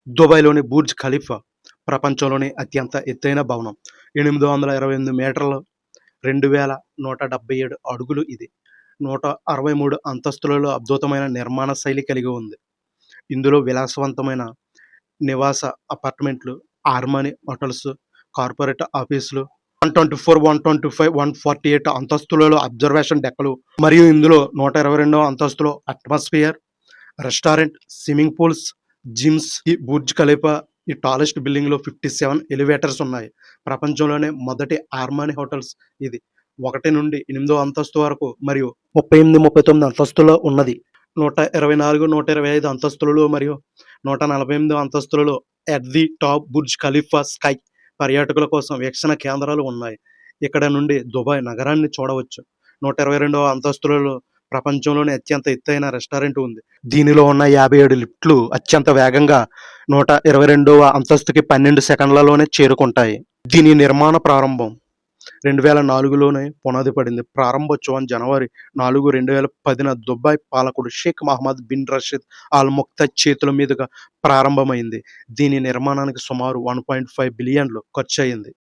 దుబాయ్‌లోని Burj Khalifa ప్రపంచంలోని అత్యంత ఎత్తైన భవనం. 828 మీటర్లు, 2177 అడుగులు ఇది. 163 అంతస్తులలో అద్భుతమైన నిర్మాణ శైలి కలిగి ఉంది. ఇందులో విలాసవంతమైన నివాస అపార్ట్మెంట్లు, ఆర్మానీ హోటల్స్, కార్పొరేట్ ఆఫీసులు, 124, 125, 148 అంతస్తులలో అబ్జర్వేషన్ డెక్కలు మరియు ఇందులో 122వ అంతస్తులో atmosphere, restaurant, swimming pools, gyms. ఈ బుర్జ్ ఖలీఫా ఈ టాలెస్ట్ బిల్డింగ్‌లో 57 ఎలివేటర్స్ ఉన్నాయి. ప్రపంచంలోనే మొదటి ఆర్మానీ హోటల్స్ ఇది. 1 నుండి 8వ అంతస్తు వరకు మరియు 38, 39 అంతస్తులో ఉన్నది. 124, 125 అంతస్తులలో మరియు 148 అంతస్తులలో at the top Burj Khalifa sky పర్యాటకుల కోసం వీక్షణ కేంద్రాలు ఉన్నాయి. ఇక్కడ నుండి దుబాయ్ నగరాన్ని చూడవచ్చు. 122వ అంతస్తులలో ప్రపంచంలోనే అత్యంత ఎత్తైన రెస్టారెంట్ ఉంది. దీనిలో ఉన్న 57 లిఫ్ట్లు అత్యంత వేగంగా 122వ అంతస్తుకి 12 సెకన్లలోనే చేరుకుంటాయి. దీని నిర్మాణ ప్రారంభం 2004లోనే పునాది పడింది. ప్రారంభోత్సవం జనవరి 4, 2010న దుబాయ్ పాలకుడు Sheikh Mohammed bin Rashid Al Maktoum చేతుల మీదుగా ప్రారంభమైంది. దీని నిర్మాణానికి సుమారు $1.5 బిలియన్లు ఖర్చయింది.